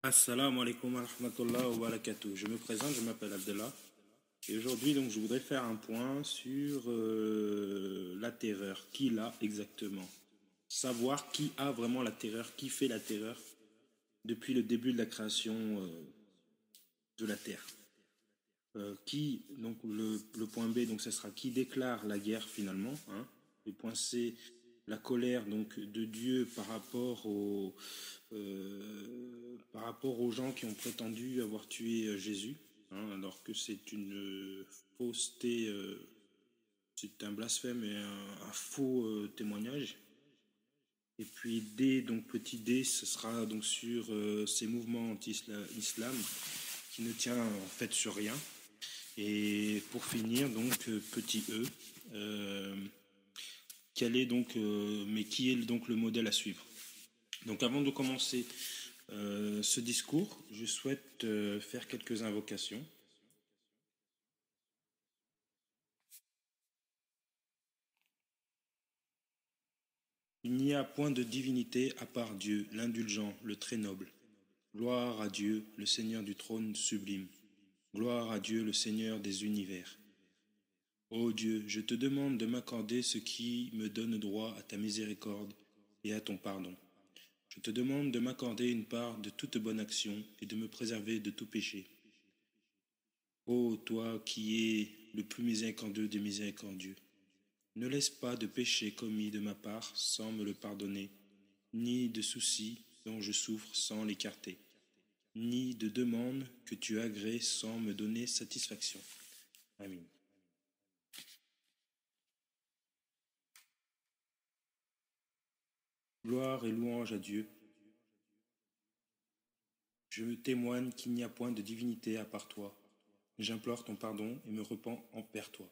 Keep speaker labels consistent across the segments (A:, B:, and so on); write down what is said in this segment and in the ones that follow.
A: Assalamu alaikum wa rahmatullah wa barakatuh. Je me présente, je m'appelle Abdallah. Et aujourd'hui, donc, je voudrais faire un point sur la terreur. Qui l'a exactement? Savoir qui a vraiment la terreur, qui fait la terreur depuis le début de la création de la Terre. Donc le point B, donc ce sera qui déclare la guerre finalement, hein. Le point C, la colère donc de Dieu par rapport aux gens qui ont prétendu avoir tué Jésus, hein, alors que c'est une fausseté, c'est un blasphème et un faux témoignage. Et puis D, donc petit D, ce sera donc sur ces mouvements anti-islam qui ne tient en fait sur rien. Et pour finir, donc petit e, euh, mais qui est donc le modèle à suivre. Donc avant de commencer ce discours, je souhaite faire quelques invocations. Il n'y a point de divinité à part Dieu, l'indulgent, le très noble. Gloire à Dieu, le Seigneur du trône sublime. Gloire à Dieu, le Seigneur des univers. Ô Dieu, je te demande de m'accorder ce qui me donne droit à ta miséricorde et à ton pardon. Je te demande de m'accorder une part de toute bonne action et de me préserver de tout péché. Ô toi qui es le plus miséricordieux des miséricordieux, ne laisse pas de péché commis de ma part sans me le pardonner, ni de soucis dont je souffre sans l'écarter, ni de demande que tu agrées sans me donner satisfaction. Amen. Gloire et louange à Dieu. Je témoigne qu'il n'y a point de divinité à part toi. J'implore ton pardon et me repens envers toi.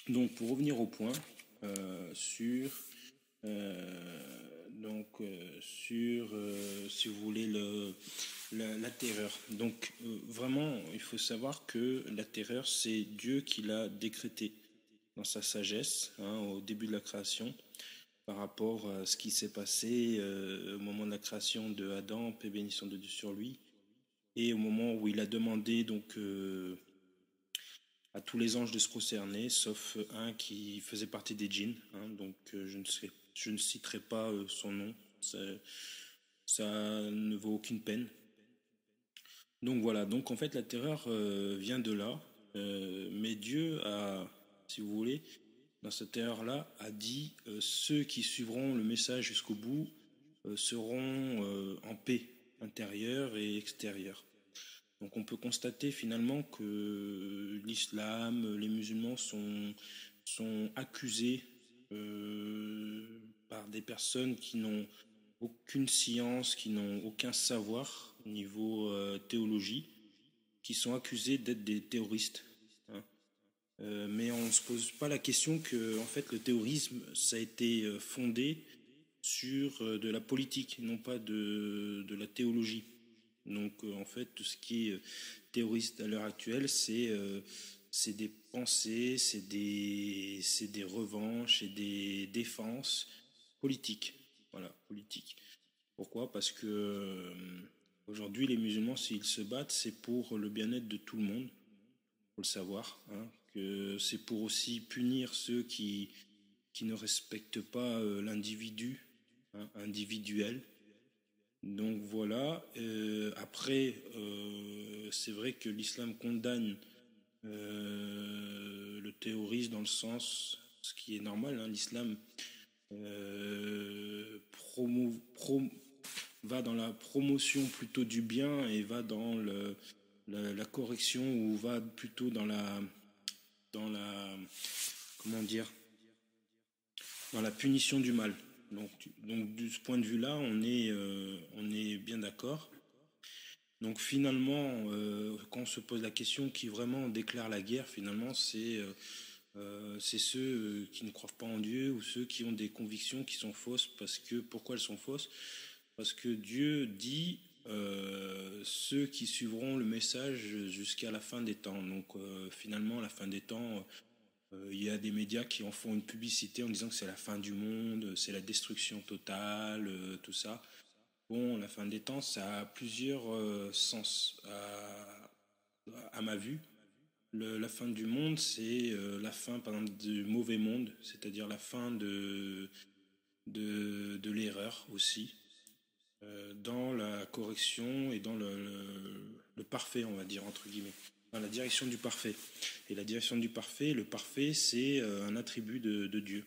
A: Donc, pour revenir au point, si vous voulez, la terreur. Donc, vraiment, il faut savoir que la terreur, c'est Dieu qui l'a décrété dans sa sagesse, hein, au début de la création, par rapport à ce qui s'est passé au moment de la création de Adam, paix et bénédiction de Dieu sur lui, et au moment où il a demandé donc à tous les anges de se prosterner, sauf un qui faisait partie des djinns, hein, donc je ne citerai pas son nom, ça ne vaut aucune peine. Donc voilà, donc en fait la terreur vient de là, mais Dieu a, si vous voulez, dans cette terreur-là, a dit ceux qui suivront le message jusqu'au bout seront en paix intérieure et extérieure. Donc on peut constater finalement que l'islam, les musulmans sont accusés par des personnes qui n'ont aucune science, qui n'ont aucun savoir au niveau théologie, qui sont accusés d'être des terroristes, hein. Mais on ne se pose pas la question que en fait le terrorisme ça a été fondé sur de la politique, non pas de la théologie. Donc en fait tout ce qui est terroriste à l'heure actuelle c'est des pensées, c'est des revanches et des défenses politiques. Voilà, politiques. Pourquoi? Parce que aujourd'hui les musulmans s'ils se battent c'est pour le bien-être de tout le monde, faut le savoir, hein, que c'est pour aussi punir ceux qui ne respectent pas l'individu, hein, individuel. Donc voilà. Après, c'est vrai que l'islam condamne le terrorisme dans le sens, ce qui est normal, hein, l'islam va dans la promotion plutôt du bien et va dans la correction ou va plutôt dans la comment dire, dans la punition du mal. Donc de ce point de vue-là, on est bien d'accord. Donc finalement, quand on se pose la question qui vraiment déclare la guerre, finalement, c'est ceux qui ne croient pas en Dieu ou ceux qui ont des convictions qui sont fausses. Parce que pourquoi elles sont fausses? Parce que Dieu dit ceux qui suivront le message jusqu'à la fin des temps. Donc finalement, la fin des temps, il y a des médias qui en font une publicité en disant que c'est la fin du monde, c'est la destruction totale, tout ça. Bon, la fin des temps, ça a plusieurs sens à ma vue. La fin du monde, c'est la fin, par exemple, du mauvais monde, c'est-à-dire la fin de l'erreur aussi, dans la correction et dans le parfait, on va dire, entre guillemets, dans la direction du parfait. Et la direction du parfait, le parfait, c'est un attribut de Dieu.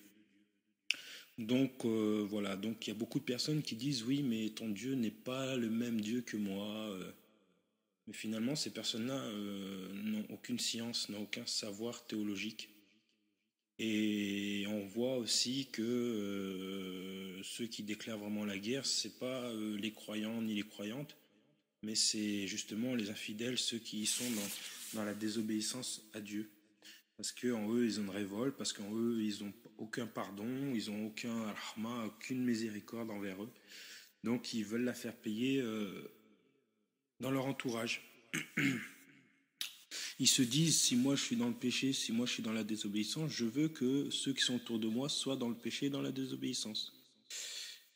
A: Donc voilà, donc il y a beaucoup de personnes qui disent oui, mais ton Dieu n'est pas le même Dieu que moi. Mais finalement, ces personnes-là n'ont aucune science, n'ont aucun savoir théologique. Et on voit aussi que ceux qui déclarent vraiment la guerre, c'est pas les croyants ni les croyantes, mais c'est justement les infidèles, ceux qui sont dans la désobéissance à Dieu. Parce qu'en eux, ils ont une révolte, parce qu'en eux, ils n'ont aucun pardon, ils n'ont aucun rahma, aucune miséricorde envers eux. Donc, ils veulent la faire payer dans leur entourage. Ils se disent, si moi je suis dans le péché, si moi je suis dans la désobéissance, je veux que ceux qui sont autour de moi soient dans le péché et dans la désobéissance.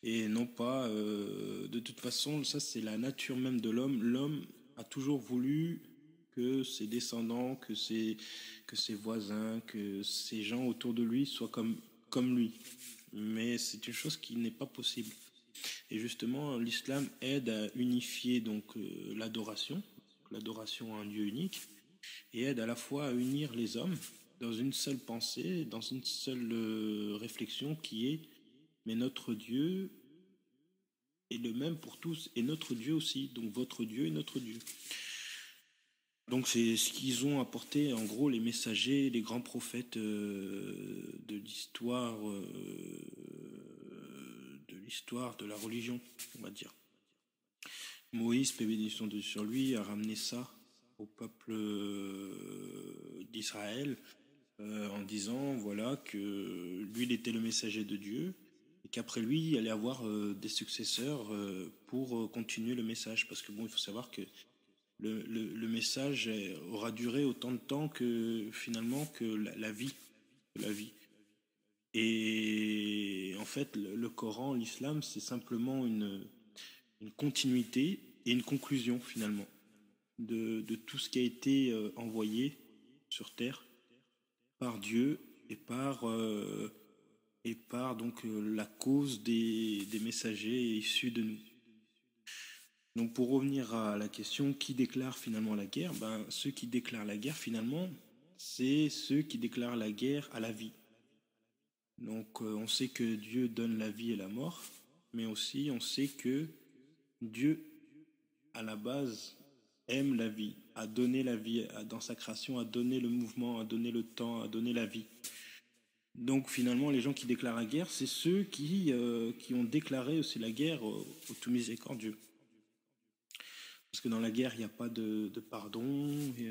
A: Et non pas, de toute façon, ça c'est la nature même de l'homme. L'homme a toujours voulu que ses descendants, que ses voisins, que ces gens autour de lui soient comme lui. Mais c'est une chose qui n'est pas possible. Et justement, l'islam aide à unifier donc l'adoration à un Dieu unique, et aide à la fois à unir les hommes dans une seule pensée, dans une seule réflexion qui est mais notre Dieu est le même pour tous et notre Dieu aussi, donc votre Dieu est notre Dieu. Donc c'est ce qu'ils ont apporté en gros les messagers, les grands prophètes de l'histoire de la religion, on va dire. Moïse, paix et bénédiction de sur lui, a ramené ça au peuple d'Israël en disant voilà que lui il était le messager de Dieu et qu'après lui il allait avoir des successeurs pour continuer le message, parce que bon, il faut savoir que le message aura duré autant de temps que finalement que la vie. Et en fait, le Coran, l'islam, c'est simplement une continuité et une conclusion finalement de tout ce qui a été envoyé sur terre par Dieu et par donc la cause des messagers issus de nous. Donc pour revenir à la question, qui déclare finalement la guerre? Ben, ceux qui déclarent la guerre finalement, c'est ceux qui déclarent la guerre à la vie. Donc on sait que Dieu donne la vie et la mort, mais aussi on sait que Dieu, à la base, aime la vie, a donné la vie dans sa création, a donné le mouvement, a donné le temps, a donné la vie. Donc finalement, les gens qui déclarent la guerre, c'est ceux qui ont déclaré aussi la guerre au tout miséricordieux. Parce que dans la guerre, il n'y a pas de pardon, il n'y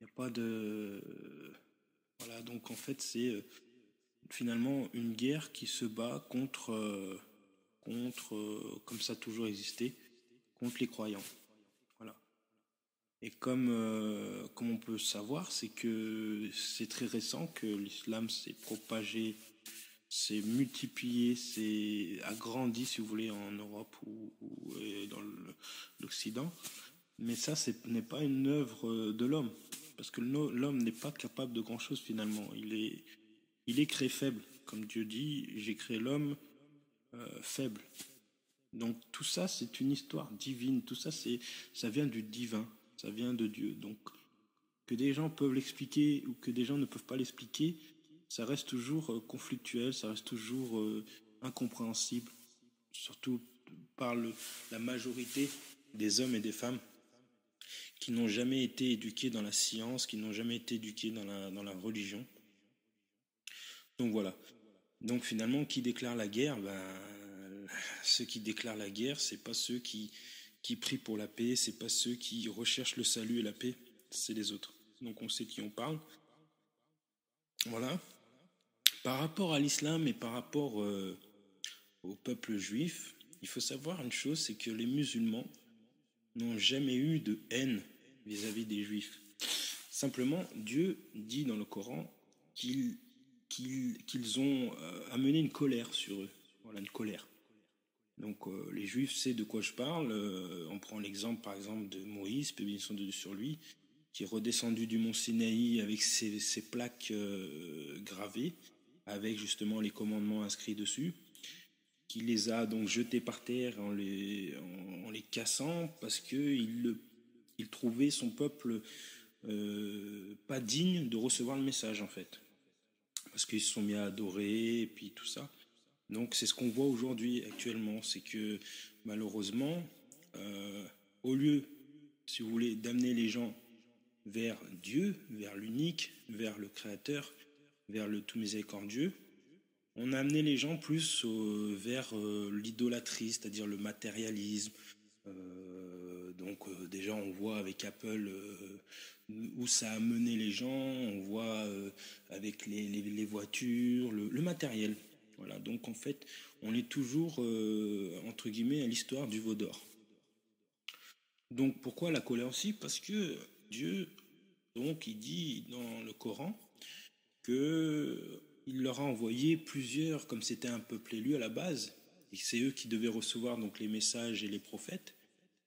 A: a pas de... Voilà, donc en fait, c'est finalement une guerre qui se bat contre, comme ça a toujours existé, contre les croyants. Voilà. Et comme on peut savoir, c'est que c'est très récent que l'islam s'est propagé, s'est multiplié, s'est agrandi, si vous voulez, en Europe ou dans l'Occident. Mais ça, ce n'est pas une œuvre de l'homme, parce que l'homme n'est pas capable de grand-chose finalement. Il est créé faible, comme Dieu dit, j'ai créé l'homme faible. Donc tout ça, c'est une histoire divine. Tout ça, ça vient du divin, ça vient de Dieu. Donc que des gens peuvent l'expliquer ou que des gens ne peuvent pas l'expliquer, ça reste toujours conflictuel, ça reste toujours incompréhensible, surtout par la majorité des hommes et des femmes qui n'ont jamais été éduqués dans la science, qui n'ont jamais été éduqués dans la religion. Donc voilà. Donc finalement, qui déclare la guerre? Ceux qui déclarent la guerre, c'est pas ceux qui prient pour la paix, c'est pas ceux qui recherchent le salut et la paix, c'est les autres. Donc on sait de qui on parle. Voilà. Par rapport à l'islam et par rapport au peuple juif, il faut savoir une chose, c'est que les musulmans n'ont jamais eu de haine vis-à-vis des Juifs. Simplement, Dieu dit dans le Coran qu'ils ont amené une colère sur eux. Voilà, une colère. Donc les Juifs savent de quoi je parle. On prend l'exemple par exemple de Moïse, paix bénédiction de Dieu sur lui, qui est redescendu du mont Sinaï avec ses plaques gravées, avec justement les commandements inscrits dessus, qui les a donc jetés par terre en les cassant parce qu'il trouvait son peuple pas digne de recevoir le message en fait. Parce qu'ils se sont mis à adorer et puis tout ça. Donc c'est ce qu'on voit aujourd'hui actuellement, c'est que malheureusement, au lieu, si vous voulez, d'amener les gens vers Dieu, vers l'unique, vers le Créateur, vers le tout miséricordieux, on a amené les gens plus vers l'idolâtrie, c'est-à-dire le matérialisme. Donc déjà on voit avec Apple où ça a mené les gens, on voit avec les voitures, le matériel. Voilà, donc en fait on est toujours entre guillemets à l'histoire du veau d'or. Donc pourquoi la colère aussi? Parce que Dieu, donc il dit dans le Coran que il leur a envoyé plusieurs, comme c'était un peuple élu à la base, et c'est eux qui devaient recevoir donc les messages et les prophètes,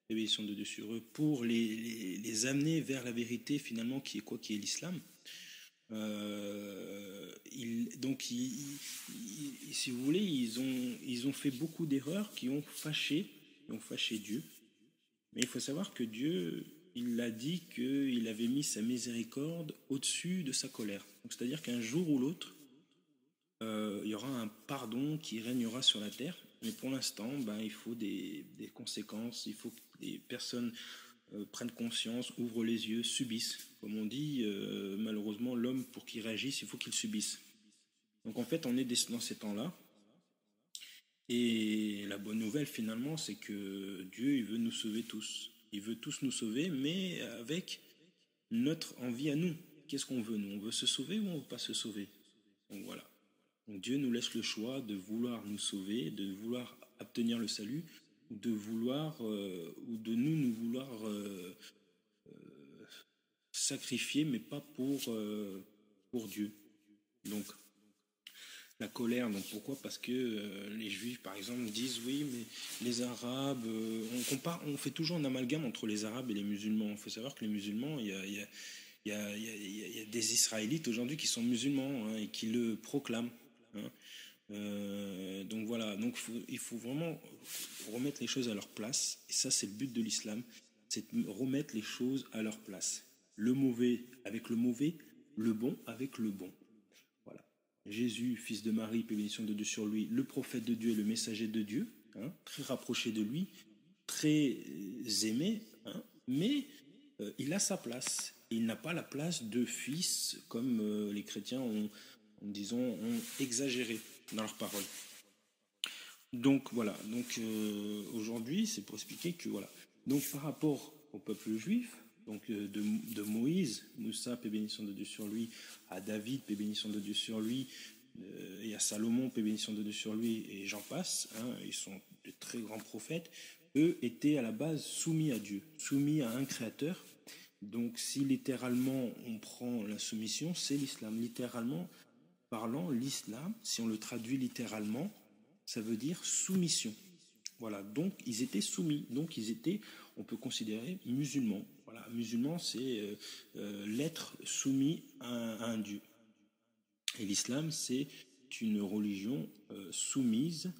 A: les bénédictions de Dieu sur eux, pour les amener vers la vérité finalement qui est quoi? Qui est l'islam. Si vous voulez, ils ont fait beaucoup d'erreurs qui ont fâché Dieu. Mais il faut savoir que Dieu, il a dit qu'il avait mis sa miséricorde au-dessus de sa colère. Donc, c'est-à-dire qu'un jour ou l'autre, il y aura un pardon qui régnera sur la terre. Mais pour l'instant, il faut des conséquences, il faut que des personnes prennent conscience, ouvrent les yeux, subissent. Comme on dit, malheureusement, l'homme, pour qu'il réagisse, il faut qu'il subisse. Donc en fait, on est dans ces temps-là. Et la bonne nouvelle, finalement, c'est que Dieu, il veut nous sauver tous. Il veut tous nous sauver, mais avec notre envie à nous. Qu'est-ce qu'on veut, nous? On veut se sauver ou on ne veut pas se sauver? Donc voilà. Donc Dieu nous laisse le choix de vouloir nous sauver, de vouloir obtenir le salut, de vouloir ou de nous vouloir sacrifier, mais pas pour Dieu. Donc la colère, donc pourquoi? Parce que les Juifs, par exemple, disent oui, mais les Arabes, on fait toujours un amalgame entre les Arabes et les musulmans. Il faut savoir que les musulmans, il y a des Israélites aujourd'hui qui sont musulmans et qui le proclament. Donc voilà, donc il faut vraiment remettre les choses à leur place. Et ça, c'est le but de l'islam, c'est de remettre les choses à leur place. Le mauvais avec le mauvais, le bon avec le bon. Voilà. Jésus, fils de Marie, paix bénédiction de Dieu sur lui, le prophète de Dieu et le messager de Dieu, très rapproché de lui, très aimé, mais il a sa place. Il n'a pas la place de fils comme les chrétiens ont exagéré dans leurs paroles. Donc voilà, donc aujourd'hui c'est pour expliquer que voilà. Donc par rapport au peuple juif, donc de Moïse, Moussa, paix bénédiction de Dieu sur lui, à David, paix bénédiction de Dieu sur lui, et à Salomon, paix bénédiction de Dieu sur lui, et j'en passe, ils sont de très grands prophètes, eux étaient à la base soumis à Dieu, soumis à un créateur. Donc si littéralement on prend la soumission, c'est l'islam. Littéralement parlant, l'islam, si on le traduit littéralement, ça veut dire soumission. Voilà, donc ils étaient soumis, donc ils étaient, on peut considérer, musulmans. Voilà, musulman, c'est l'être soumis à un Dieu. Et l'islam, c'est une religion soumise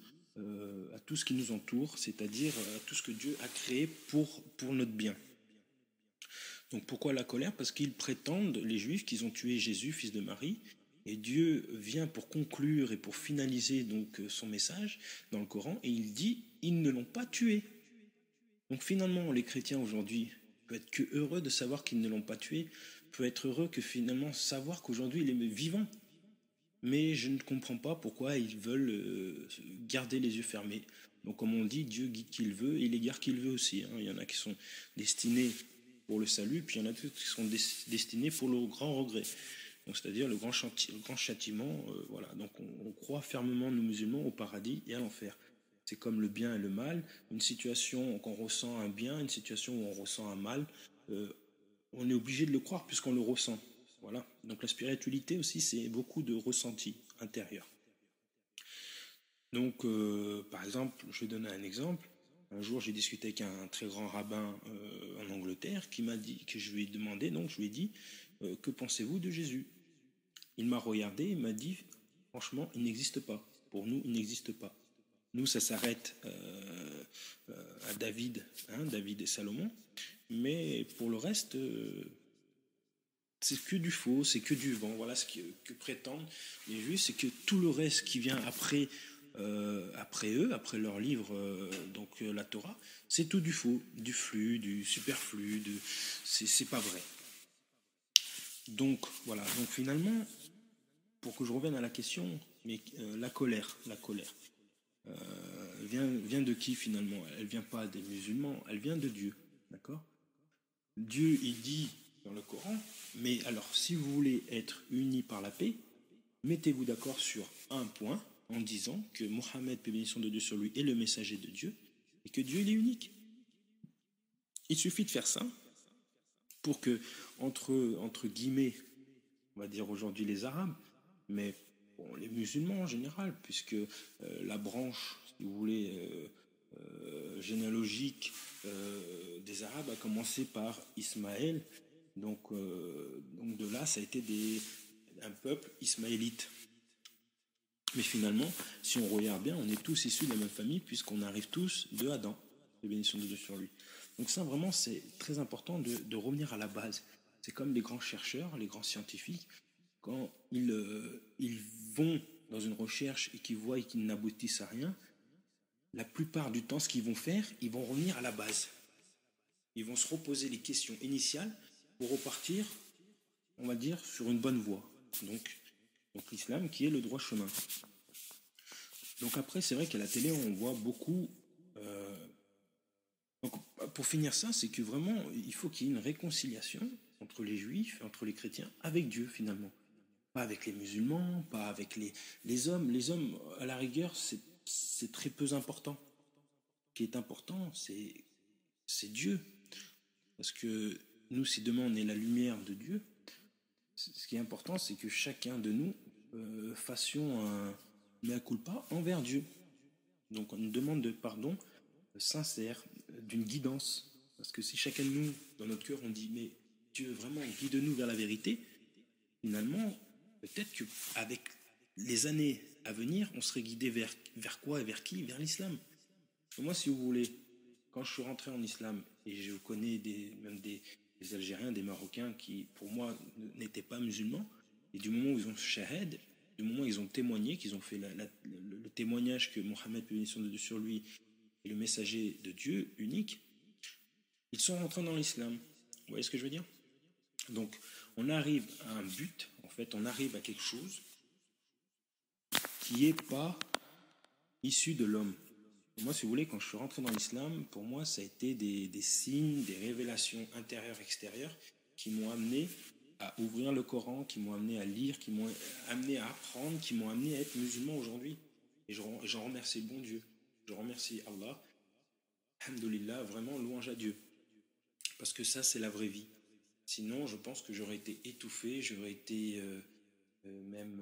A: à tout ce qui nous entoure, c'est-à-dire à tout ce que Dieu a créé pour notre bien. Donc pourquoi la colère? Parce qu'ils prétendent, les Juifs, qu'ils ont tué Jésus, fils de Marie, et Dieu vient pour conclure et pour finaliser donc son message dans le Coran, et il dit ils ne l'ont pas tué. Donc finalement, les chrétiens aujourd'hui peuvent être que heureux de savoir qu'ils ne l'ont pas tué, peuvent être heureux que finalement savoir qu'aujourd'hui il est vivant. Mais je ne comprends pas pourquoi ils veulent garder les yeux fermés. Donc comme on dit, Dieu guide qui il veut et il égare qui il veut aussi. Il y en a qui sont destinés pour le salut, puis il y en a d'autres qui sont destinés pour le grand regret. Donc c'est-à-dire le grand châtiment. Voilà. Donc on croit fermement, nous musulmans, au paradis et à l'enfer. C'est comme le bien et le mal. Une situation qu'on ressent un bien, une situation où on ressent un mal, euh, on est obligé de le croire puisqu'on le ressent. Voilà. Donc la spiritualité aussi, c'est beaucoup de ressenti intérieur. Donc, par exemple, je vais donner un exemple. Un jour, j'ai discuté avec un très grand rabbin en Angleterre qui m'a dit, que je lui ai demandé, donc je lui ai dit, que pensez-vous de Jésus? Il m'a regardé, il m'a dit, franchement, il n'existe pas. Pour nous, il n'existe pas. Nous, ça s'arrête à David, hein, David et Salomon. Mais pour le reste, c'est que du faux, c'est que du vent. Voilà ce que prétendent les Juifs, c'est que tout le reste qui vient après eux, après leur livre, la Torah, c'est tout du faux, du flux, du superflu, c'est pas vrai. Donc voilà. Donc finalement, pour que je revienne à la question, mais la colère, vient de qui finalement? Elle vient pas des musulmans, elle vient de Dieu, d'accord? Dieu, il dit dans le Coran, mais alors si vous voulez être unis par la paix, mettez-vous d'accord sur un point en disant que Mohammed, paix et bénédiction de Dieu sur lui, est le messager de Dieu et que Dieu il est unique. Il suffit de faire ça pour que, entre guillemets, on va dire aujourd'hui les Arabes, mais bon, les musulmans en général, puisque la branche, si vous voulez, généalogique des Arabes a commencé par Ismaël. Donc de là, ça a été un peuple ismaélite. Mais finalement, si on regarde bien, on est tous issus de la même famille puisqu'on arrive tous de Adam, les bénédictions de Dieu sur lui. Donc ça, vraiment, c'est très important de revenir à la base. C'est comme les grands chercheurs, les grands scientifiques, quand ils vont dans une recherche et qu'ils voient qu'ils n'aboutissent à rien, la plupart du temps, ce qu'ils vont faire, ils vont revenir à la base. Ils vont se reposer les questions initiales pour repartir, on va dire, sur une bonne voie. Donc l'islam qui est le droit chemin. Donc après, c'est vrai qu'à la télé, on voit beaucoup. Donc pour finir ça, c'est que vraiment, il faut qu'il y ait une réconciliation entre les juifs et entre les chrétiens avec Dieu finalement. Pas avec les musulmans, pas avec les hommes. Les hommes, à la rigueur, c'est très peu important. Ce qui est important, c'est Dieu. Parce que nous, si demain on est la lumière de Dieu, ce qui est important, c'est que chacun de nous fassions un mea culpa envers Dieu. Donc une demande de pardon sincère, d'une guidance. Parce que si chacun de nous, dans notre cœur, on dit mais Dieu, vraiment, guide-nous vers la vérité, finalement, peut-être qu'avec les années à venir, on serait guidé vers quoi et vers qui? Vers l'islam. Moi, si vous voulez, quand je suis rentré en islam, et je connais même des Algériens, des Marocains qui, pour moi, n'étaient pas musulmans, et du moment où ils ont shahid, du moment où ils ont témoigné, qu'ils ont fait le témoignage que Mohammed, paix et bénédiction de Dieu sur lui, est le messager de Dieu unique, ils sont rentrés dans l'islam. Vous voyez ce que je veux dire? Donc, on arrive à un but, en fait, on arrive à quelque chose qui n'est pas issu de l'homme. Moi, si vous voulez, quand je suis rentré dans l'islam, pour moi, ça a été des signes, des révélations intérieures, extérieures, qui m'ont amené à ouvrir le Coran, qui m'ont amené à lire, qui m'ont amené à apprendre, qui m'ont amené à être musulman aujourd'hui. Et j'en remercie le bon Dieu. Je remercie Allah. Alhamdulillah, vraiment louange à Dieu. Parce que ça, c'est la vraie vie. Sinon, je pense que j'aurais été étouffé, j'aurais été même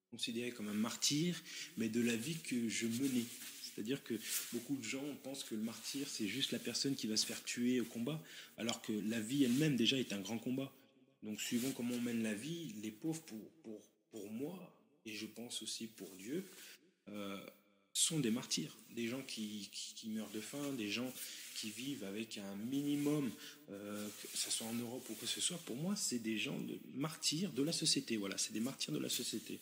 A: considéré comme un martyr, mais de la vie que je menais. C'est-à-dire que beaucoup de gens pensent que le martyr, c'est juste la personne qui va se faire tuer au combat, alors que la vie elle-même déjà est un grand combat. Donc suivant comment on mène la vie, les pauvres, pour moi, et je pense aussi pour Dieu, sont des martyrs. Des gens qui meurent de faim, des gens qui vivent avec un minimum, que ce soit en Europe ou quoi que ce soit, pour moi, c'est des gens de martyrs de la société. Voilà, c'est des martyrs de la société.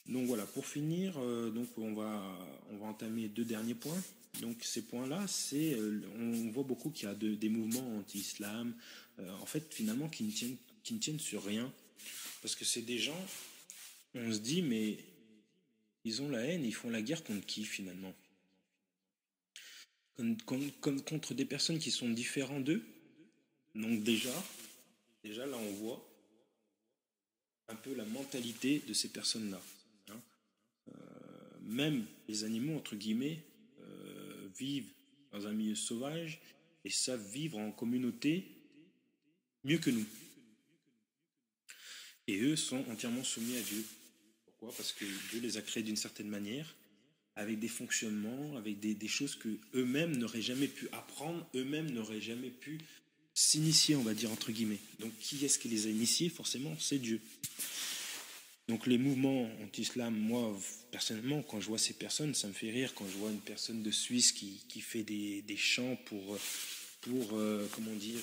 A: Donc voilà, pour finir, donc on va entamer deux derniers points. Donc ces points-là, on voit beaucoup qu'il y a des mouvements anti-islam, en fait finalement qui ne tiennent sur rien, parce que c'est des gens, on se dit mais ils ont la haine, ils font la guerre contre qui finalement? Contre des personnes qui sont différentes d'eux. Donc déjà là on voit un peu la mentalité de ces personnes-là. Hein. même les animaux, entre guillemets, vivent dans un milieu sauvage et savent vivre en communauté mieux que nous. Et eux sont entièrement soumis à Dieu. Pourquoi? Parce que Dieu les a créés d'une certaine manière, avec des fonctionnements, avec des choses que eux-mêmes n'auraient jamais pu apprendre, eux-mêmes n'auraient jamais pu s'initier, on va dire, entre guillemets. Donc qui est-ce qui les a initiés? Forcément, c'est Dieu. Donc les mouvements anti-islam, moi, personnellement, quand je vois ces personnes, ça me fait rire. Quand je vois une personne de Suisse qui fait des chants pour comment dire,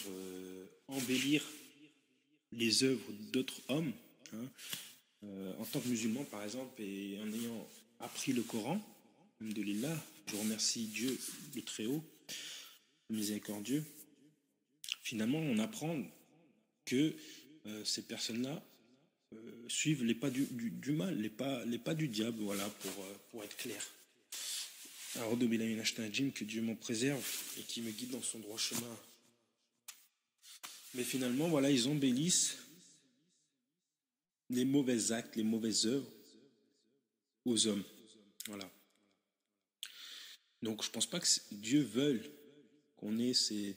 A: embellir les œuvres d'autres hommes, hein. En tant que musulman, par exemple, et en ayant appris le Coran, alhamdoulilah, je remercie Dieu le Très-Haut, le miséricordieux. Finalement, on apprend que ces personnes-là suivent les pas du mal, les pas du diable, voilà, pour être clair. Alors, que Dieu m'en préserve et qui me guide dans son droit chemin. Mais finalement, voilà, ils embellissent les mauvais actes, les mauvaises œuvres aux hommes. Voilà. Donc je pense pas que Dieu veuille qu'on ait ces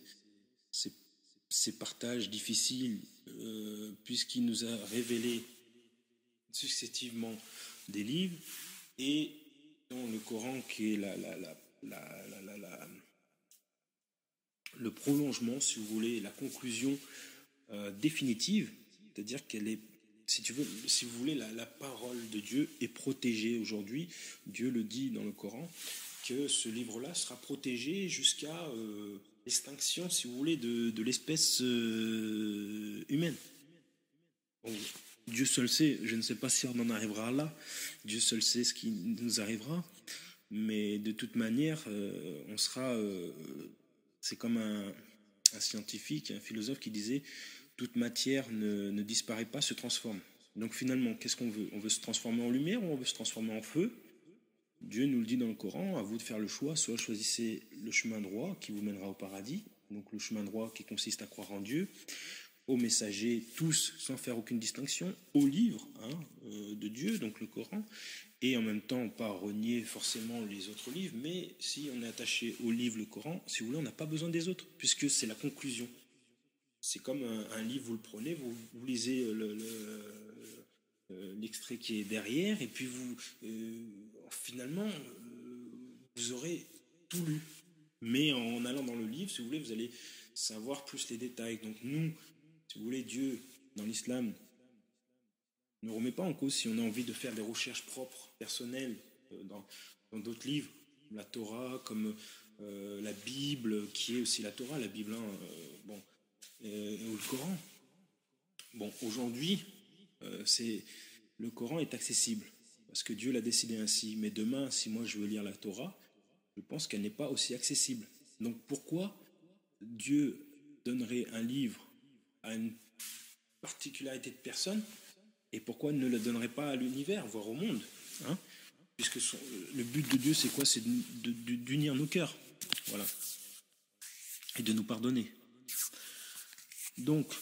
A: partages difficiles, puisqu'il nous a révélé successivement des livres et dans le Coran qui est le prolongement, si vous voulez, la conclusion définitive, c'est-à-dire qu'elle est, si vous voulez, la parole de Dieu est protégée aujourd'hui. Dieu le dit dans le Coran que ce livre-là sera protégé jusqu'à l'extinction, si vous voulez, de l'espèce humaine. Donc, Dieu seul sait, je ne sais pas si on en arrivera là, Dieu seul sait ce qui nous arrivera, mais de toute manière, on sera... c'est comme un scientifique, un philosophe qui disait « toute matière ne disparaît pas, se transforme ». Donc finalement, qu'est-ce qu'on veut? On veut se transformer en lumière ou on veut se transformer en feu? Dieu nous le dit dans le Coran, à vous de faire le choix, soit choisissez le chemin droit qui vous mènera au paradis, donc le chemin droit qui consiste à croire en Dieu, aux messagers, tous sans faire aucune distinction, au livre de Dieu, donc le Coran, et en même temps pas renier forcément les autres livres, mais si on est attaché au livre, le Coran, si vous voulez, on n'a pas besoin des autres, puisque c'est la conclusion. C'est comme un livre, vous le prenez, vous lisez l'extrait qui est derrière, et puis finalement, vous aurez tout lu. Mais en allant dans le livre, si vous voulez, vous allez savoir plus les détails. Donc nous, si vous voulez, Dieu, dans l'islam, ne remet pas en cause si on a envie de faire des recherches propres, personnelles, dans d'autres livres, comme la Torah, comme la Bible, qui est aussi la Torah, la Bible, ou le Coran. Bon, aujourd'hui, le Coran est accessible, parce que Dieu l'a décidé ainsi. Mais demain, si moi je veux lire la Torah, je pense qu'elle n'est pas aussi accessible. Donc pourquoi Dieu donnerait un livre à une particularité de personne et pourquoi il ne le donnerait pas à l'univers, voire au monde, hein? Puisque le but de Dieu, c'est quoi? C'est d'unir nos cœurs, voilà, et de nous pardonner. Donc,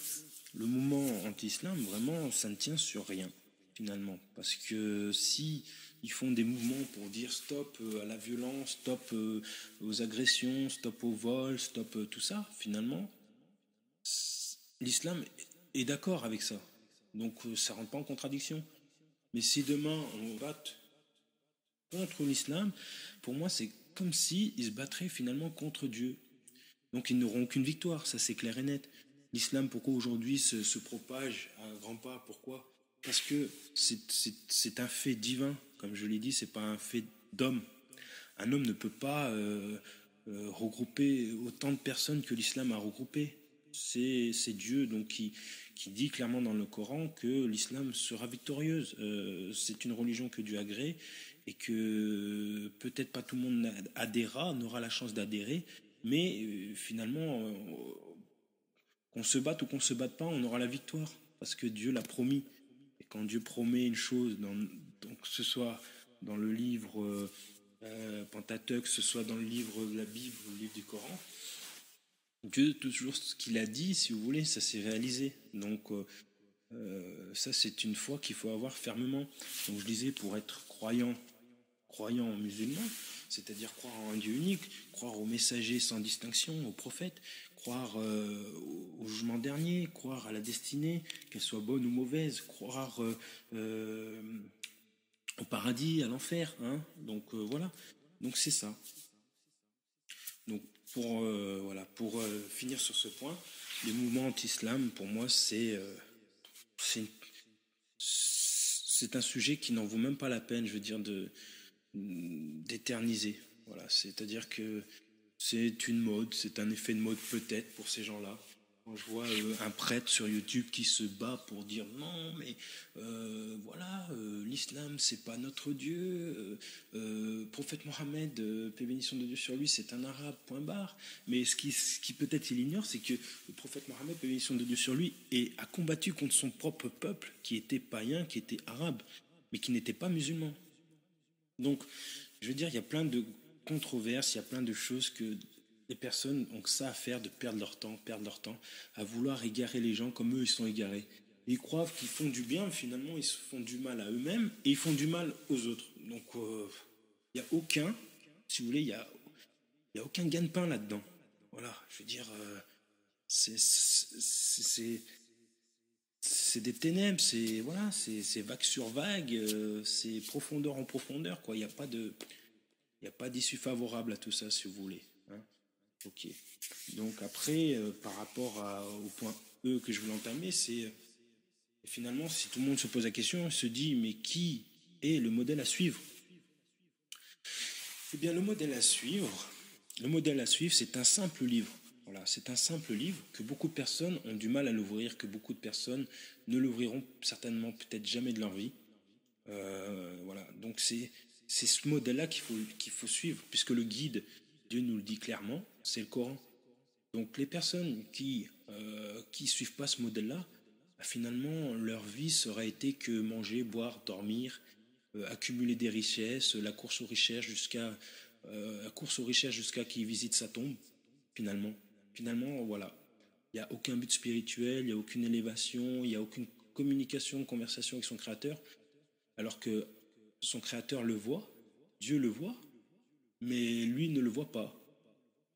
A: le mouvement anti-islam, vraiment, ça ne tient sur rien, finalement. Parce que si ils font des mouvements pour dire stop à la violence, stop aux agressions, stop au vol, stop tout ça, finalement, l'islam est d'accord avec ça. Donc ça ne rentre pas en contradiction. Mais si demain on bat contre l'islam, pour moi c'est comme s'ils se battraient finalement contre Dieu. Donc ils n'auront aucune victoire, ça c'est clair et net. L'islam, pourquoi aujourd'hui se propage à grands pas? Pourquoi? Parce que c'est un fait divin, comme je l'ai dit, c'est pas un fait d'homme. Un homme ne peut pas regrouper autant de personnes que l'islam a regroupé. C'est Dieu donc qui dit clairement dans le Coran que l'islam sera victorieuse. C'est une religion que Dieu a créée et que peut-être pas tout le monde adhérera, n'aura la chance d'adhérer, mais finalement, qu'on se batte ou qu'on se batte pas, on aura la victoire parce que Dieu l'a promis. Et quand Dieu promet une chose, donc que ce soit dans le livre Pentateuque, que ce soit dans le livre de la Bible ou le livre du Coran, Dieu, toujours ce qu'il a dit, si vous voulez, ça s'est réalisé. Donc ça, c'est une foi qu'il faut avoir fermement. Donc je disais, pour être croyant croyant musulman, c'est-à-dire croire en un Dieu unique, croire aux messagers sans distinction, aux prophètes, croire au jugement dernier, croire à la destinée, qu'elle soit bonne ou mauvaise, croire au paradis, à l'enfer. Hein. Donc voilà. Donc c'est ça. Donc pour finir sur ce point, les mouvements anti-islam, pour moi, c'est c'est un sujet qui n'en vaut même pas la peine, je veux dire, d'éterniser. Voilà, c'est-à-dire que c'est une mode, c'est un effet de mode peut-être pour ces gens-là. Quand je vois un prêtre sur YouTube qui se bat pour dire non, mais voilà, l'islam c'est pas notre Dieu, prophète Mohammed, paix et bénédiction de Dieu sur lui, c'est un arabe, point barre. Mais ce qui peut-être il ignore, c'est que le prophète Mohammed, paix et bénédiction de Dieu sur lui, a combattu contre son propre peuple qui était païen, qui était arabe, mais qui n'était pas musulman. Donc, je veux dire, il y a plein de controverses, il y a plein de choses que les personnes ont que ça à faire, de perdre leur temps, à vouloir égarer les gens comme eux, ils sont égarés. Et ils croient qu'ils font du bien, finalement, ils se font du mal à eux-mêmes et ils font du mal aux autres. Donc, il n'y a aucun, si vous voulez, il y a aucun gagne-pain là-dedans. Voilà, je veux dire, c'est c'est des ténèbres, c'est voilà, c'est vague sur vague, c'est profondeur en profondeur, quoi. Il y a pas d'issue favorable à tout ça, si vous voulez. Hein. Ok. Donc après, par rapport au point E que je voulais entamer, c'est finalement, si tout le monde se pose la question, il se dit, mais qui est le modèle à suivre? Eh bien, le modèle à suivre, c'est un simple livre. Voilà, c'est un simple livre que beaucoup de personnes ont du mal à l'ouvrir, que beaucoup de personnes ne l'ouvriront certainement peut-être jamais de leur vie. Voilà, donc c'est ce modèle-là qu'il faut suivre, puisque le guide, Dieu nous le dit clairement, c'est le Coran. Donc les personnes qui suivent pas ce modèle-là, bah, finalement leur vie serait été que manger, boire, dormir, accumuler des richesses, la course aux richesses jusqu'à qu'ils visitent sa tombe. Finalement, finalement, voilà, il n'y a aucun but spirituel, il n'y a aucune élévation, il n'y a aucune communication, conversation avec son Créateur, alors que son Créateur le voit, Dieu le voit, mais lui ne le voit pas.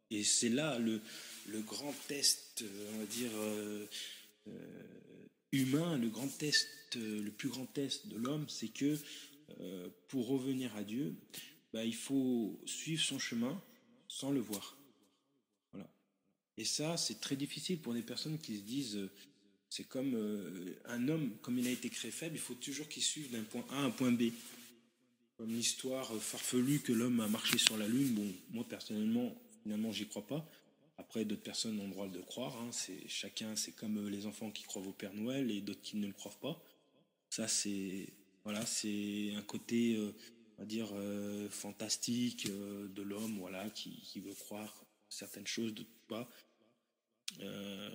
A: Et c'est là le grand test, on va dire, humain, le grand test, le plus grand test de l'homme, c'est que pour revenir à Dieu, bah, il faut suivre son chemin sans le voir. Voilà. Et ça, c'est très difficile pour des personnes qui se disent, c'est comme un homme, comme il a été créé faible, il faut toujours qu'il suive d'un point A à un point B. Comme l'histoire farfelue que l'homme a marché sur la Lune, bon, moi personnellement, finalement, j'y crois pas. Après, d'autres personnes ont le droit de croire. Hein. C'est comme les enfants qui croient au Père Noël et d'autres qui ne le croient pas. Ça, c'est un côté, on va dire, fantastique de l'homme, voilà, qui veut croire certaines choses, d'autres pas.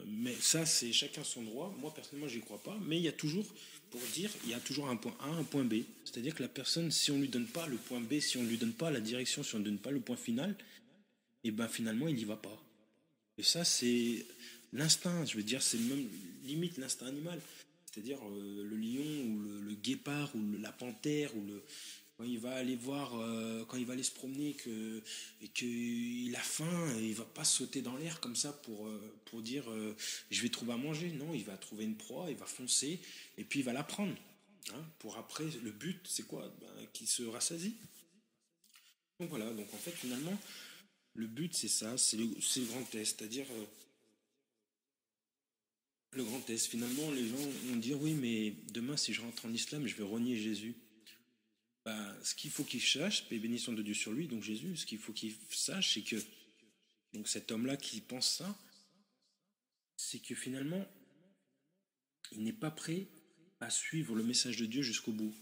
A: Mais ça, c'est chacun son droit. Moi, personnellement, j'y crois pas. Mais il y a toujours, pour dire, il y a toujours un point A, un point B. C'est-à-dire que la personne, si on lui donne pas le point B, si on lui donne pas la direction, si on ne donne pas le point final, et ben finalement, il n'y va pas. Et ça, c'est l'instinct. Je veux dire, c'est même limite l'instinct animal. C'est-à-dire le lion ou le guépard ou la panthère ou quand il va aller voir, quand il va aller se promener et qu'il a faim, et il va pas sauter dans l'air comme ça pour dire je vais trouver à manger. Non, il va trouver une proie, il va foncer et puis il va la prendre. Hein, pour après, le but, c'est quoi? Ben, qu'il se rassasie. Donc voilà, donc en fait, finalement, le but, c'est ça, c'est le grand test. C'est-à-dire, le grand test. Finalement, les gens vont dire oui, mais demain, si je rentre en islam, je vais renier Jésus. Ben, ce qu'il faut qu'il sache, paix et bénédiction de Dieu sur lui, donc Jésus, ce qu'il faut qu'il sache, c'est que donc cet homme-là qui pense ça, c'est que finalement, il n'est pas prêt à suivre le message de Dieu jusqu'au bout.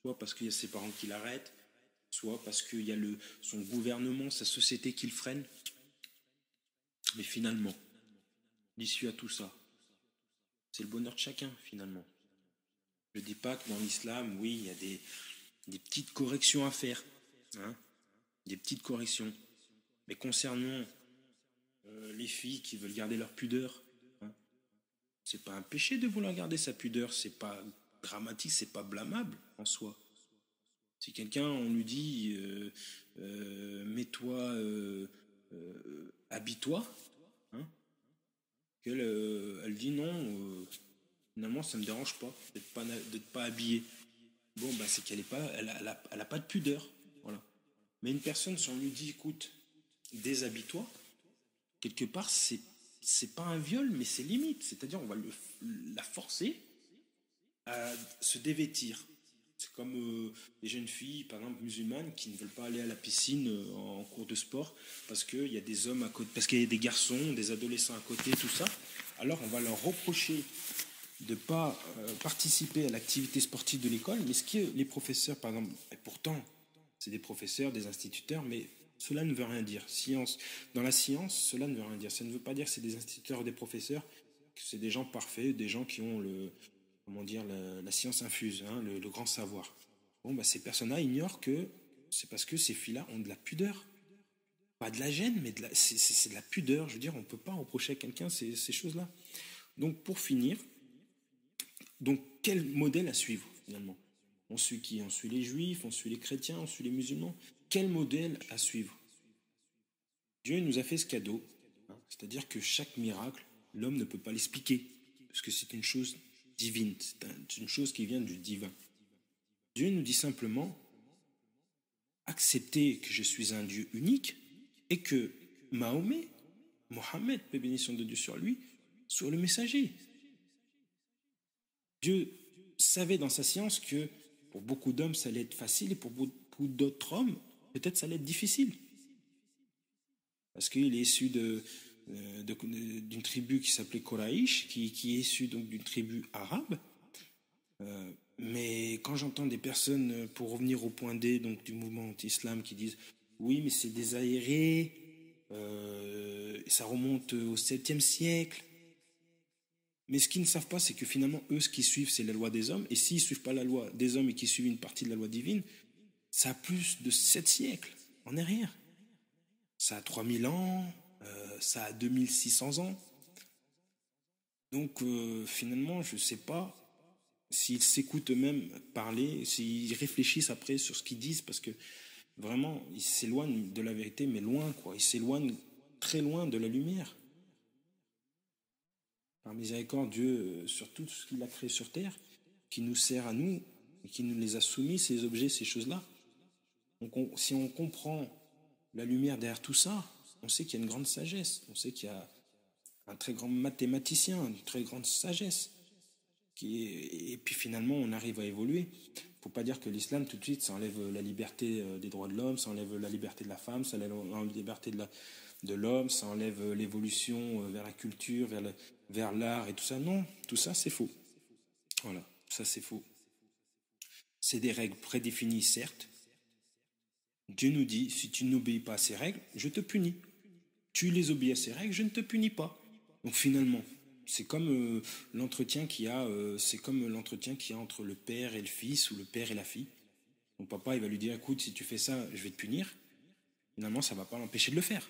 A: Soit parce qu'il y a ses parents qui l'arrêtent, soit parce qu'il y a son gouvernement, sa société qui le freine. Mais finalement, l'issue à tout ça, c'est le bonheur de chacun, finalement. Je ne dis pas que dans l'islam, oui, il y a des petites corrections à faire. Hein, des petites corrections. Mais concernant les filles qui veulent garder leur pudeur, hein, c'est pas un péché de vouloir garder sa pudeur, c'est pas dramatique, c'est pas blâmable en soi. Si quelqu'un, on lui dit, mets-toi, habille-toi, hein, elle dit non, finalement ça me dérange pas d'être pas habillée. Bon, bah, c'est qu'elle est pas, elle a pas de pudeur, voilà. Mais une personne, si on lui dit, écoute, déshabille-toi, quelque part, c'est pas un viol, mais c'est limite. C'est-à-dire, on va la forcer à se dévêtir. C'est comme les jeunes filles, par exemple musulmanes, qui ne veulent pas aller à la piscine en cours de sport parce qu'il y a des hommes à côté, parce qu'il y a des garçons, des adolescents à côté, tout ça. Alors on va leur reprocher de ne pas participer à l'activité sportive de l'école, mais ce que les professeurs, par exemple, et pourtant, c'est des professeurs, des instituteurs, mais cela ne veut rien dire. Dans la science, cela ne veut rien dire. Ça ne veut pas dire que c'est des instituteurs ou des professeurs, que c'est des gens parfaits, des gens qui ont comment dire, la science infuse, hein, le grand savoir. Bon, bah, ces personnes-là ignorent que c'est parce que ces filles-là ont de la pudeur. Pas de la gêne, mais c'est de la pudeur. Je veux dire, on ne peut pas reprocher à quelqu'un ces choses-là. Donc, pour finir, donc, quel modèle à suivre, finalement? On suit qui? On suit les juifs, on suit les chrétiens, on suit les musulmans. Quel modèle à suivre? Dieu nous a fait ce cadeau, hein, c'est-à-dire que chaque miracle, l'homme ne peut pas l'expliquer, parce que c'est une chose divine, c'est une chose qui vient du divin. Dieu nous dit simplement, acceptez que je suis un Dieu unique et que Mahomet, Mohammed, paix et bénédiction de Dieu sur lui, soit le messager. Dieu savait dans sa science que pour beaucoup d'hommes, ça allait être facile et pour beaucoup d'autres hommes, peut-être ça allait être difficile. Parce qu'il est issu d'une tribu qui s'appelait Koraïch, qui est issu donc d'une tribu arabe. Mais quand j'entends des personnes, pour revenir au point D donc, du mouvement anti-islam, qui disent oui, mais c'est désaéré, ça remonte au 7e siècle. Mais ce qu'ils ne savent pas, c'est que finalement, eux, ce qu'ils suivent, c'est la loi des hommes. Et s'ils ne suivent pas la loi des hommes et qu'ils suivent une partie de la loi divine, ça a plus de 7 siècles en arrière. Ça a 3000 ans, ça a 2600 ans. Donc finalement, je ne sais pas s'ils s'écoutent eux-mêmes parler, s'ils réfléchissent après sur ce qu'ils disent, parce que vraiment, ils s'éloignent de la vérité, mais loin, quoi. Ils s'éloignent très loin de la lumière. Par miséricorde, Dieu, sur tout ce qu'il a créé sur terre, qui nous sert à nous, et qui nous les a soumis, ces objets, ces choses-là. Donc si on comprend la lumière derrière tout ça, on sait qu'il y a une grande sagesse, on sait qu'il y a un très grand mathématicien, une très grande sagesse. Et puis finalement, on arrive à évoluer. Il ne faut pas dire que l'islam, tout de suite, ça enlève la liberté des droits de l'homme, ça enlève la liberté de la femme, ça enlève la liberté de l'homme, ça enlève l'évolution vers la culture, vers l'art et tout ça. Non, tout ça, c'est faux. Voilà, ça, c'est faux. C'est des règles prédéfinies, certes. Dieu nous dit, si tu n'obéis pas à ces règles, je te punis. Tu les obéis à ces règles, je ne te punis pas. Donc finalement, c'est comme l'entretien qu'il y a, entre le père et le fils ou le père et la fille. Mon papa, il va lui dire, écoute, si tu fais ça, je vais te punir. Finalement, ça ne va pas l'empêcher de le faire.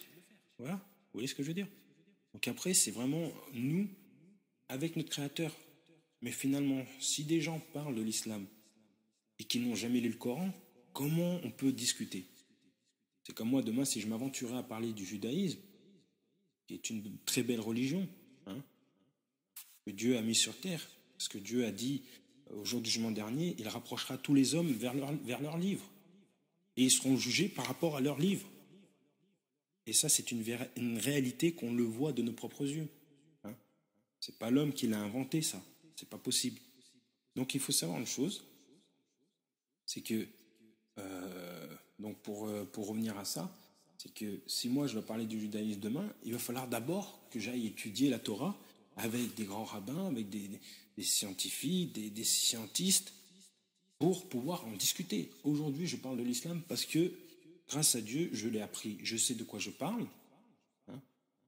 A: Voilà, vous voyez ce que je veux dire? Donc après, c'est vraiment nous, avec notre Créateur. Mais finalement, si des gens parlent de l'islam et qui n'ont jamais lu le Coran, comment on peut discuter? C'est comme moi, demain, si je m'aventurais à parler du judaïsme, qui est une très belle religion, hein, que Dieu a mis sur terre, parce que Dieu a dit, au jour du jugement dernier, il rapprochera tous les hommes vers leur livre. Et ils seront jugés par rapport à leur livre. Et ça, c'est une réalité qu'on le voit de nos propres yeux. Hein. C'est pas l'homme qui l'a inventé, ça. C'est pas possible. Donc il faut savoir une chose, c'est que, donc pour revenir à ça, c'est que si moi je dois parler du judaïsme demain, il va falloir d'abord que j'aille étudier la Torah avec des grands rabbins, avec des scientifiques, des scientistes, pour pouvoir en discuter. Aujourd'hui, je parle de l'islam parce que, grâce à Dieu, je l'ai appris. Je sais de quoi je parle. Hein,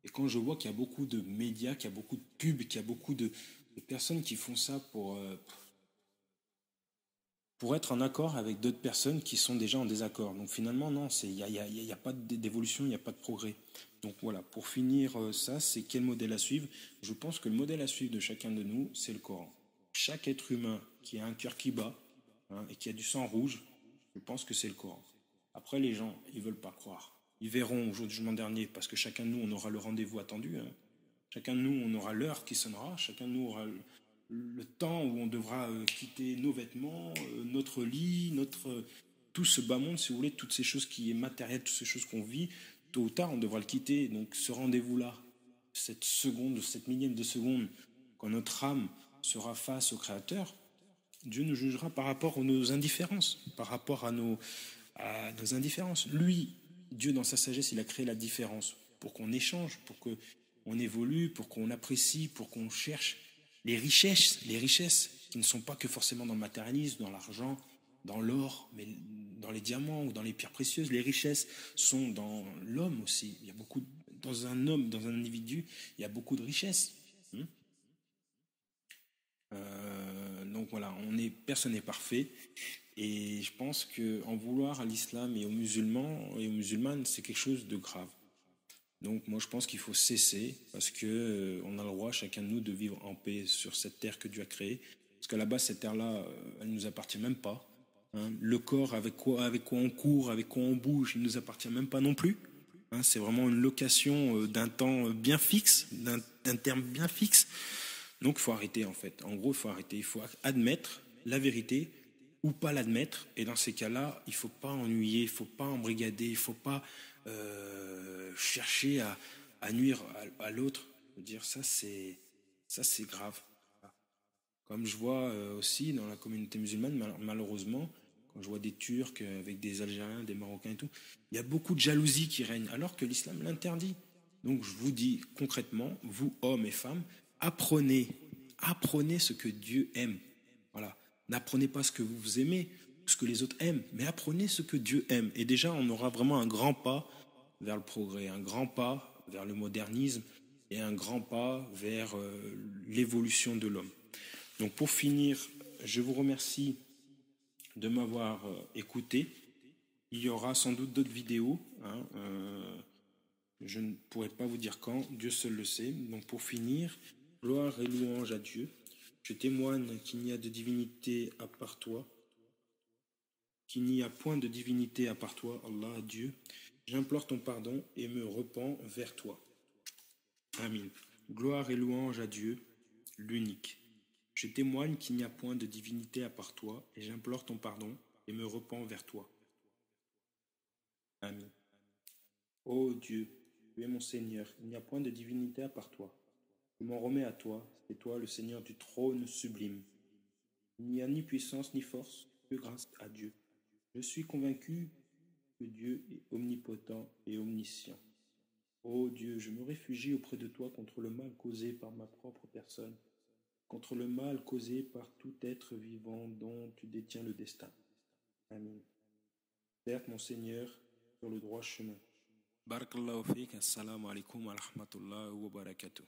A: et quand je vois qu'il y a beaucoup de médias, qu'il y a beaucoup de pubs, qu'il y a beaucoup de personnes qui font ça pour être en accord avec d'autres personnes qui sont déjà en désaccord. Donc finalement, non, il n'y a pas d'évolution, il n'y a pas de progrès. Donc voilà, pour finir ça, c'est quel modèle à suivre? Je pense que le modèle à suivre de chacun de nous, c'est le Coran. Chaque être humain qui a un cœur qui bat, hein, et qui a du sang rouge, Je pense que c'est le Coran. Après, les gens, ils veulent pas croire. Ils verront au jour du jugement dernier, parce que chacun de nous, on aura le rendez-vous attendu. Hein. Chacun de nous, on aura l'heure qui sonnera. Chacun de nous aura le temps où on devra quitter nos vêtements, notre lit, tout ce bas monde, si vous voulez, toutes ces choses qui est matérielles, toutes ces choses qu'on vit. Tôt ou tard, on devra le quitter. Donc, ce rendez-vous-là, cette seconde, cette millième de seconde, quand notre âme sera face au Créateur, Dieu nous jugera par rapport à nos indifférences, par rapport à nos indifférences. Lui, Dieu, dans sa sagesse, il a créé la différence pour qu'on échange, pour qu'on évolue, pour qu'on apprécie, pour qu'on cherche les richesses qui ne sont pas que forcément dans le matérialisme, dans l'argent, dans l'or, mais dans les diamants ou dans les pierres précieuses. Les richesses sont dans l'homme aussi. Il y a beaucoup, dans un homme, dans un individu, il y a beaucoup de richesses. Donc voilà, personne n'est parfait. Et je pense qu'en vouloir à l'islam et aux musulmans et aux musulmanes, c'est quelque chose de grave. Donc moi je pense qu'il faut cesser parce que on a le droit, chacun de nous, de vivre en paix sur cette terre que Dieu a créée. Parce qu'à la base, cette terre-là, elle ne nous appartient même pas. Hein. Le corps avec quoi on court, avec quoi on bouge, il ne nous appartient même pas non plus. Hein, c'est vraiment une location d'un temps bien fixe, d'un terme bien fixe. Donc il faut arrêter en fait. En gros, il faut arrêter. Il faut admettre la vérité ou pas l'admettre. Et dans ces cas-là, il ne faut pas ennuyer, il ne faut pas embrigader, il ne faut pas chercher à nuire à l'autre. Je veux dire, ça c'est grave. Comme je vois aussi dans la communauté musulmane, malheureusement, quand je vois des Turcs avec des Algériens, des Marocains et tout, il y a beaucoup de jalousie qui règne, alors que l'islam l'interdit. Donc je vous dis concrètement, vous, hommes et femmes, apprenez ce que Dieu aime. Voilà. N'apprenez pas ce que vous aimez, ce que les autres aiment, mais apprenez ce que Dieu aime. Et déjà, on aura vraiment un grand pas vers le progrès, un grand pas vers le modernisme et un grand pas vers l'évolution de l'homme. Donc pour finir, je vous remercie de m'avoir écouté. Il y aura sans doute d'autres vidéos. Hein, je ne pourrais pas vous dire quand, Dieu seul le sait. Donc pour finir, gloire et louange à Dieu. Je témoigne qu'il n'y a de divinité à part toi, qu'il n'y a point de divinité à part toi, Allah, Dieu. J'implore ton pardon et me repens vers toi. Amin. Gloire et louange à Dieu, l'unique. Je témoigne qu'il n'y a point de divinité à part toi, et j'implore ton pardon et me repens vers toi. Amin. Ô Dieu, tu es mon Seigneur, il n'y a point de divinité à part toi. Je m'en remets à toi, c'est toi le Seigneur du trône sublime. Il n'y a ni puissance ni force que grâce à Dieu. Je suis convaincu que Dieu est omnipotent et omniscient. Ô Dieu, je me réfugie auprès de toi contre le mal causé par ma propre personne, contre le mal causé par tout être vivant dont tu détiens le destin. Amin. Certes, mon Seigneur, sur le droit chemin. Barakallahu fik, assalamu alaikum wa rahmatullahi wa barakatuh.